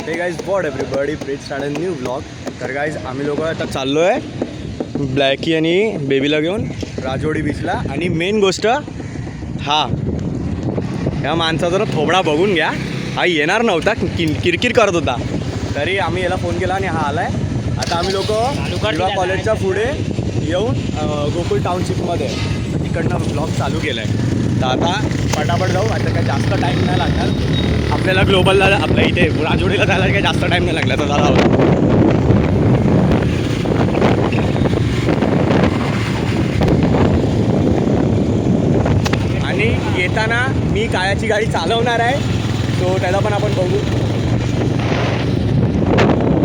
हे guys what everybody please start a new blog. तर guys आम्ही लोक आता चाललो आहे ब्लॅकी आणि बेबीला घेऊन राजवाडी बीचला. आणि मेन गोष्ट ह्या माणसाचा थोबडा बघून घ्या. हा येणार नव्हता, किरकिर करत होता, तरी आम्ही याला फोन केला आणि हा आला आहे. आता आम्ही लोक कॉलेजच्या पुढे येऊन गोकुळ टाउनशिपमध्ये तिकडनं ब्लॉग चालू केला आहे. तर आता पटापट जाऊ. आता काही जास्त टाईम नाही लागणार आपल्याला. ग्लोबलला आपल्या इथे राजवाडीला जायला काही जास्त टाईम नाही लागला. तर झाला आणि येताना मी कायाची गाडी चालवणार आहे, तो त्याला पण आपण बघू.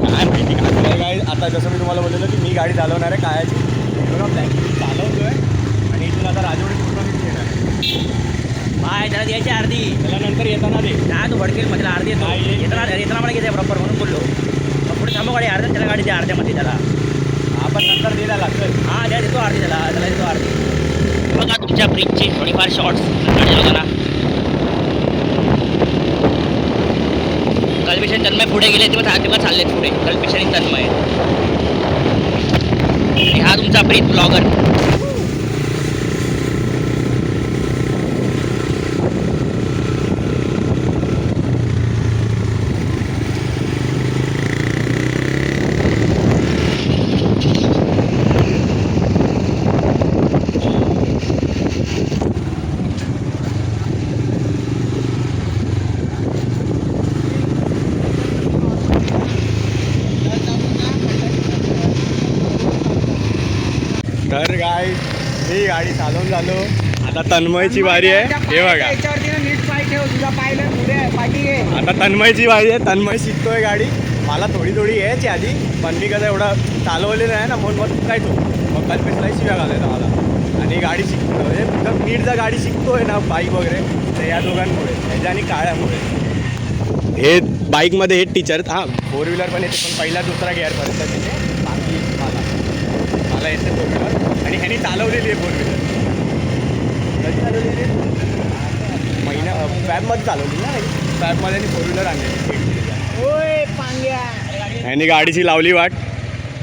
काय माहिती काय काय. आता जसं मी तुम्हाला बोललेलं की मी गाडी चालवणार आहे कायाची. बघा ब्लॅक चालवतो आहे आणि इथून आता राजवाडी पूर्ण मी येणार आहे. बाय त्याला द्यायची अर्धी, त्याला नंतर येताना दे. काय तू भडकेल मध्ये अर्धी येताना मला घेते प्रॉपर म्हणून बोललो. पुढे थांबा गाडी अर्ध्या, त्याला गाडी द्या अर्ध्यामध्ये त्याला. आपण नंतर द्यायला लागतं. हां द्या, देतो अर्धी त्याला देतो अर्धी. बघा तुमच्या ब्रिजचे थोडीफार शॉर्ट्स लोकांना. कल्पेशन तन्मय पुढे गेले तेव्हा चालले पुढे. कल्पेशन तन्मय आणि हा तुमचा ब्रिज ब्लॉगर. तर काय मी गाडी चालवून झालो. आता तन्मयची बारी आहे. हे बघा आता तन्मयची बारी आहे. तन्मय शिकतोय गाडी. मला थोडी यायची आधी, पण मी कसं एवढं चालवलेलं आहे ना, म्हणून मग काय तो मग कल्पेशलाही शिव्या घालायचा मला. आणि गाडी शिकतो म्हणजे एकदम नीट जर गाडी शिकतोय ना बाईक वगैरे, तर या दोघांमुळे ह्याच्या आणि काळ्यामुळे. हे बाईकमध्ये हे टीचर. हां 4 व्हीलर पण येते, पण पहिला दुसरा गिअरपर्यंत तिथे. बाकी मला येते 4 व्हीलर. आणि ह्यानी चालवलेली आहे 4 व्हीलर. कधी चालवलेली आहे? फॅबमध्ये चालवली ना. फॅबमध्ये 4 व्हीलर आणलेली. ह्यानी गाडीची लावली वाट.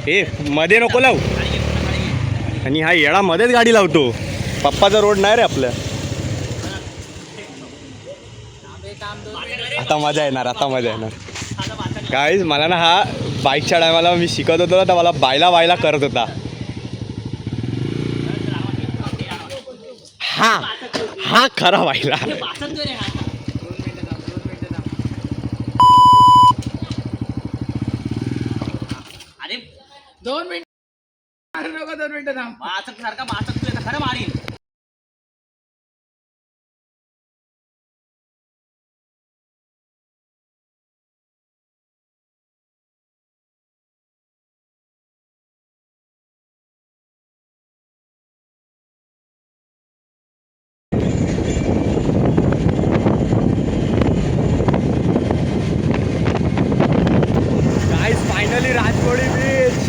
हे मध्ये नको लावू. आणि हा येडा मध्येच गाडी लावतो. पप्पाचा रोड नाही रे आपलं. आता मजा येणार. काय मला ना हा बाईकच्या टायमाला मी शिकत होतो तर मला बायला करत होता. हा खरा बायला. अरे 2 मिनिट नको, 2 मिनिटं थांब. सारखा माचक खरं मारील. फायनली राजवाडी बीच.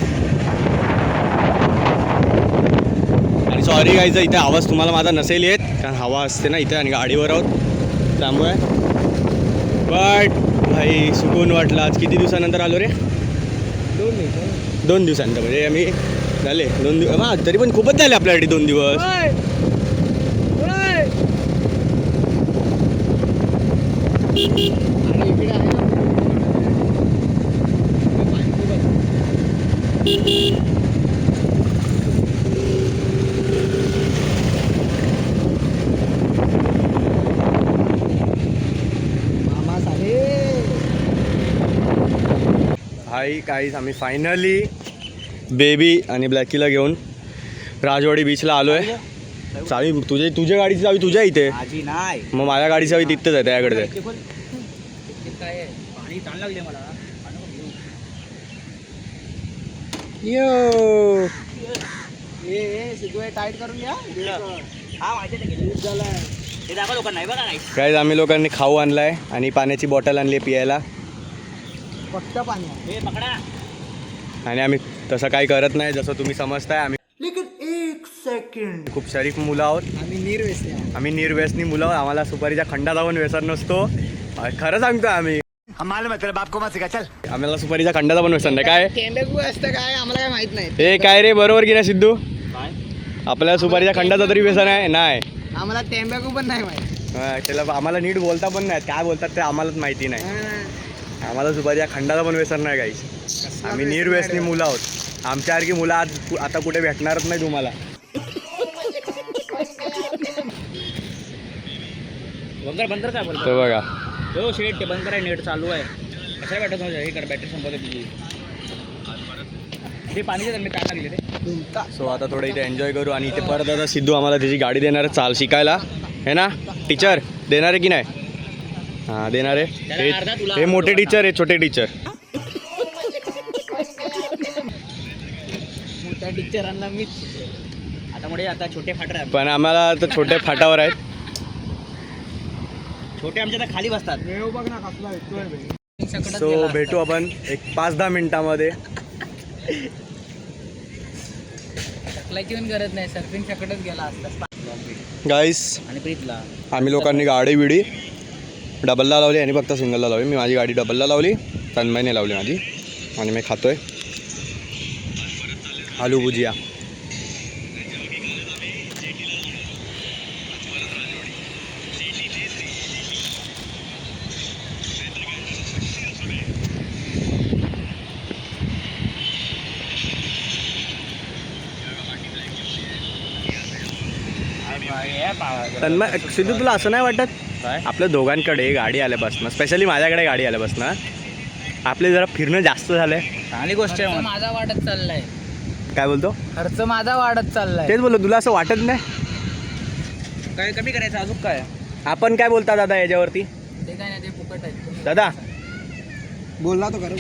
आणि सॉरी गाईज इथे आवाज तुम्हाला माझा नसेल येत, कारण हवा असते ना इथे आणि गाडीवर आहोत त्यामुळे. बट भाई सुकून वाटला. आज किती दिवसानंतर आलो रे? 2 दिवसानंतर. म्हणजे आम्ही झाले 2 दिवस. हां तरी पण खूपच झाले आपल्यासाठी 2 दिवस. हाई काहीच आम्ही फायनली बेबी आणि ब्लॅकीला घेऊन राजवाडी बीचला आलो आहे. चावी तुझ्या गाडीची चावी तुझ्या इथे. नाही मग माझ्या गाडीची चावी तिथंच आहे त्याकडे. काय पाणी ताण लागले मला. यो टाईट करून घ्या. हा माहिती झालं हे दाखवा लोकांना. बघा नाही काय आम्ही लोकांनी खाऊ आणलाय आणि पाण्याची बॉटल आणली पियायला. फक्त पाणी हे पकडा. आणि आम्ही तसं काही करत नाही जसं तुम्ही समजताय. आम्ही लेकिन 1 सेकंड खूप शरीफ मुलं आहोत. आम्ही निर्व्यसनी मुलं आहोत. आम्हाला सुपारीच्या खंडा लावून व्यसन नसतो. खरं सांगतो आम्ही. आम्हाला सुपारीच्या खंडाचा पण व्यसन नाही काय टेंबेकू असतं काय आम्हाला काय माहित नाही. हे काय रे बरोबर की नाही सिद्धू? काय आपल्याला सुपारीच्या खंडाचा तरी व्यसन आहे नाही? आम्हाला टेंबेकू पण नाही माहित. त्याला आम्हाला नीट बोलता पण नाही, काय बोलतात ते आम्हालाच माहिती नाही. आम्हाला सुपारीच्या खंडाचा पण व्यसन नाही काही. आम्ही निर्व्यसनी मुलं आहोत. आमच्यासारखी मुलं आज आता कुठे भेटणारच नाही तुम्हाला. बंद काय बोलतो तर बघा हो शेट ते बंद कराय नेट चालू आहे. कशाला भेटत नव्हतं हे कर बॅटरी संपवते तुझी. ते पाणीचे मी काय लागले ते. सो आता थोडं इथे एन्जॉय करू आणि इथे परत आता सिद्धू आम्हाला त्याची गाडी देणार आहे चाल शिकायला, है ना टीचर? देणार आहे की नाही? हां देणार आहे. हे मोठे टीचर आहे, छोटे टीचर. मोठ्या टीचरांना मीच आता मुळे आता छोटे फाटर आहे. पण आम्हाला आता छोटे फाटावर आहेत. छोटे आमच्या आता खाली बसतात. बघ ना कसला. सो भेटू आपण एक 5-10 मिनिटांमध्ये. सकलाची पण गरज नाही, सर्फिंग सकटच गेला असता. गाईस आणि प्रीतला आम्ही लोकांनी गाडी बिडी डबलला लावली आणि फक्त सिंगलला लावली. मी माझी गाडी डबलला लावली, तन्मयने लावली माझी. आणि मी खातोय आलू भुजिया. तन्मय सिद्धू तुला असं नाही वाटत काय आपल्या दोघांकडे गाडी आल्यापासून, स्पेशली माझ्याकडे गाडी आल्यापासून आपले जरा फिरणं जास्त झालंय? चांगली गोष्ट आहे. माझा वाढत चाललाय. काय बोलतो? खर्च माझा वाढत चाललाय. तेच बोलतो, तुला असं वाटत नाही? काय कमी करायचं अजून काय? आपण काय बोलता दादा याच्यावरती? ते काय नाही, ते फुकट आहेत दादा बोलला तो खरं.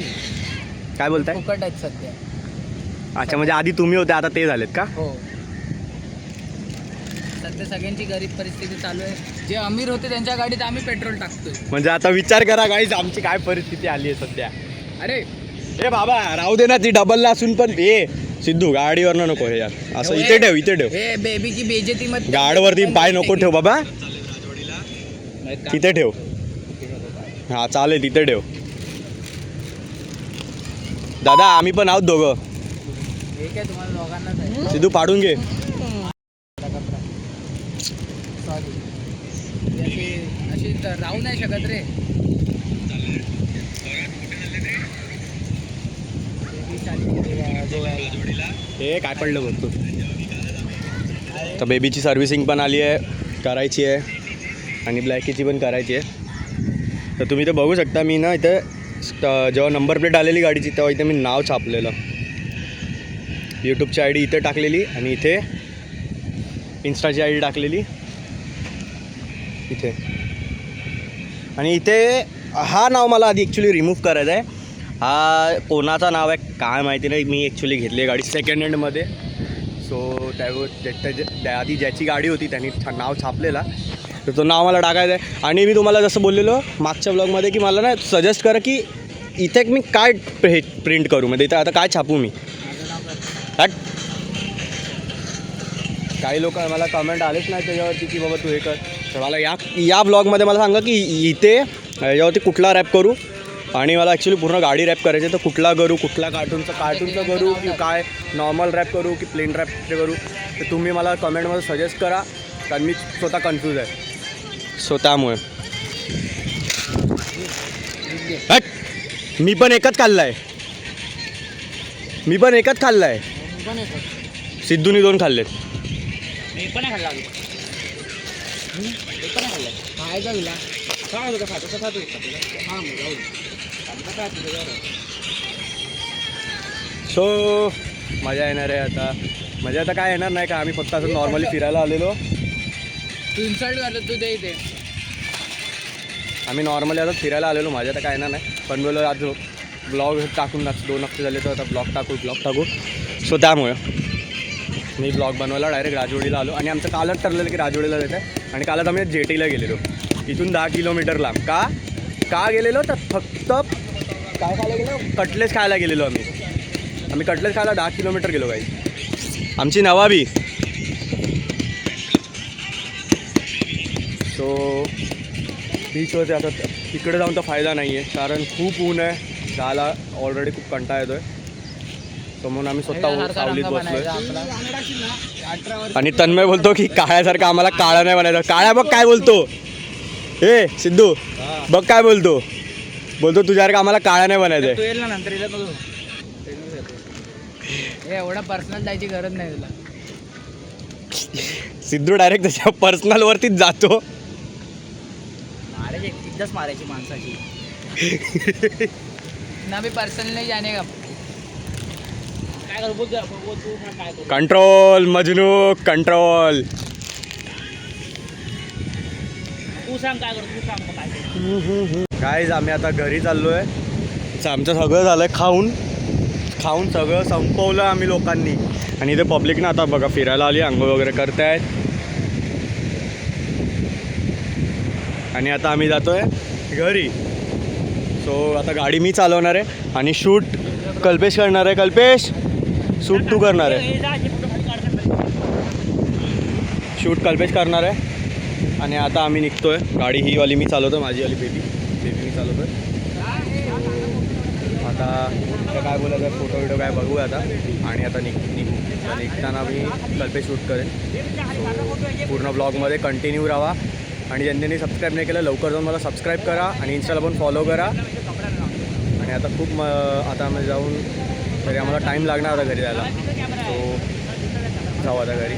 काय बोलताय? फुकट आहेत सध्या. अच्छा म्हणजे आधी तुम्ही होते आता ते झालेत का? हो सध्या सगळ्यांची गरीब परिस्थिती चालू आहे. जे अमीर होते त्यांच्या गाडीत आम्ही पेट्रोल टाकतोय. म्हणजे आता विचार करा गाईज आमची काय परिस्थिती आली आहे सध्या. अरे ए बाबा राहू दे ना, ती डबलला असून पण ए सिद्धू गाडीवर नको हे यार असं. इथे ठेव, इथे ठेव. हे बेबी की बेइज्जती मत. गाडीवरती पाय नको ठेव बाबा, तिथे ठेव. हा चालेल तिथे ठेव. दादा आम्ही पण आहोत दोघं. हे काय तुम्हाला दोघांनाच आहे. सिद्धू पाडून घे. सॉरी अशी राहू नाही शकत रे. हे काय पडलं बघ तू. तर बेबीची सर्व्हिसिंग पण आली आहे, करायची आहे आणि ब्लॅकीची पण करायची आहे. तर तुम्ही इथे बघू शकता, मी ना इथे जेव्हा नंबर प्लेट आलेली गाडीची तेव्हा इथे मी नाव छापलेलं, यूट्यूबची ID इथे टाकलेली आणि इथे इन्स्टाची ID टाकलेली इथे. आणि इथे हा नाव मला आधी ॲक्च्युली रिमूव्ह करायचा आहे. हा कोणाचं नाव आहे काय माहिती नाही. मी ॲक्च्युली घेतली आहे गाडी सेकंड हँडमध्ये. सो त्या आधी ज्याची गाडी होती त्यांनी नाव छापलेला, तर तो नाव मला टाकायचं आहे. आणि मी तुम्हाला जसं बोललेलो मागच्या ब्लॉगमध्ये की मला ना सजेस्ट करा की इथे मी काय प्रिंट करू, म्हणजे इथं आता काय छापू मी. काही लोक मला कमेंट आलेच नाही त्याच्यावरती की बाबा तू हे कर. तर मला या ब्लॉगमध्ये मला सांगा की इथे याच्यावरती कुठला रॅप करू. आणि मला ॲक्च्युली पूर्ण गाडी रॅप करायची आहे, तर कुठला करू, कुठला कार्टूनचं करू की काय नॉर्मल रॅप करू की प्लेन रॅप करू, तर तुम्ही मला कमेंटमध्ये सजेस्ट करा, कारण मी स्वतः कन्फ्यूज आहे. सो त्यामुळे मी पण एकच खाल्ला आहे. सिद्धूनी 2 खाल्लेत. मी पण नाही खाल्ला. खायचा तुला काय होतं खातो. हां जाऊ सो मजा येणार आहे आता. मजा आता काय येणार नाही का, आम्ही फक्त असं नॉर्मली फिरायला आलेलो. तू इन्सल्ट झालं तू ते इथे. आम्ही नॉर्मली आता फिरायला आलेलो. माझ्या आता काय येणार नाही, पण बोलो आज ब्लॉग टाकून 2 हफ्ते झाले तर आता ब्लॉग टाकू. सो त्यामुळे मी ब्लॉग बनवायला डायरेक्ट राजवाडीला आलो. आणि आमचं कालच ठरलेलं की राजवाडीला जायचं आहे. आणि कालच आम्ही जेटीला गेलेलो, इथून 10 किलोमीटर लांब. का गेलेलो तर फक्त काय खायला गेलो, कटलेस खायला गेलेलो आम्ही कटलेस खायला 10 किलोमीटर गेलो काही. आमची नवाबी. सो बीचवरती आता तिकडे जाऊन तर फायदा नाही आहे कारण खूप ऊन आहे. जायला ऑलरेडी खूप कंटाळा येतो आहे. तर म्हणून आम्ही स्वतः सावलीत बसलोय. आणि तन्मय बोलतो की काळ्यासारखं आम्हाला काळा नाही बनायचं. काळ्या बघ काय बोलतो. ए सिद्धू बघ काय बोलतो तुझ्यासारखं आम्हाला काळा नाही बनायचं. तू येईल ना नंतर येईल बघू. एवढा पर्सनल जायची गरज नाही तुला. सिद्धू डायरेक्ट त्याच्या पर्सनल वरतीच जातो. मारायची एकदाच मारायची माणसाची ना. मी पर्सनल नाही जाणे का काय करू काय करू. Control Majnu control. तू सांग काय करू. तू सांग काय करू. गाईज आम्ही आता घरी चाललो आहे. आमचं सगळं झालं आहे खाऊन सगळं संपवलं आम्ही लोकांनी. आणि इथे पब्लिकनं आता बघा फिरायला आली, आंघोळ वगैरे करतायत. आणि आता आम्ही जातो आहे घरी. सो आता गाडी मी चालवणार आहे आणि शूट कल्पेश करणार आहे. कल्पेश शूट तू करणार आहे. शूट कल्पेश करणार आहे. आणि आता आम्ही निघतो आहे. गाडी ही वाली मी चालवतो, माझीवाली बेबी मी चालवतो आहे. आता काय बोलायचं फोटो व्हिडिओ काय बघू आता. आणि आता निघताना मी कल्पेश शूट करेन. सो पूर्ण ब्लॉगमध्ये कंटिन्यू राहा. आणि ज्यांनी सबस्क्राईब नाही केलं लवकर जाऊन मला सबस्क्राईब करा आणि इंस्टाला पण फॉलो करा. आणि आता खूप आता आम्ही जाऊन तरी आम्हाला टाईम लागणार होता घरी जायला. सो जाऊ आता घरी.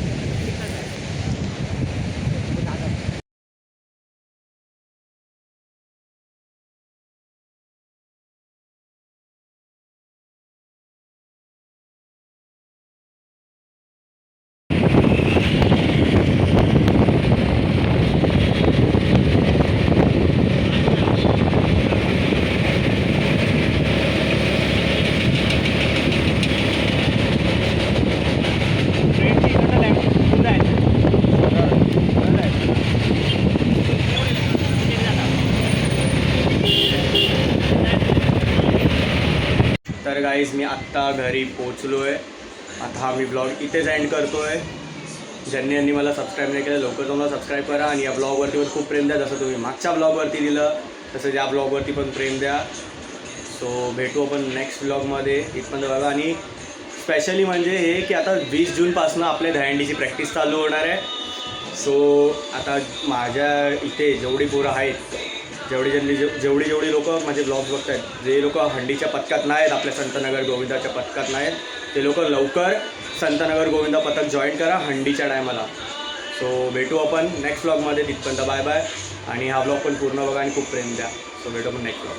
तर गाईज मी आत्ता घरी पोचलो आहे. आता हा मी ब्लॉग इथेच एंड करतो आहे. ज्यांनी मला सबस्क्राईब नाही केलं लवकर जाऊन सबस्क्राईब करा. आणि या ब्लॉगवरती पण खूप प्रेम द्या. जसं तुम्ही मागच्या ब्लॉगवरती दिलं तसं या ब्लॉगवरती पण प्रेम द्या. सो भेटू आपण नेक्स्ट ब्लॉगमध्ये. इथपर्यंत बघा. आणि स्पेशली म्हणजे हे की आता 20 जूनपासून आपल्या दहीहंडीची प्रॅक्टिस चालू होणार आहे. सो आता माझ्या इथे जेवढी पोरं आहेत जेवढी लोक माझे ब्लॉग्स बघत आहेत, जे लोक हंडीच्या पथकात नाही आहेत, आपल्या संतनगर गोविंदाच्या पथकात नाही आहेत, ते लोक लवकर संतनगर गोविंदा पथक जॉईन करा हंडीच्या टायमाला. सो भेटू आपण नेक्स्ट ब्लॉगमध्ये. तिथपर्यंत बाय बाय. आणि हा ब्लॉग पण पूर्ण बघा आणि खूप प्रेम द्या. सो भेटू आपण नेक्स्ट ब्लॉग.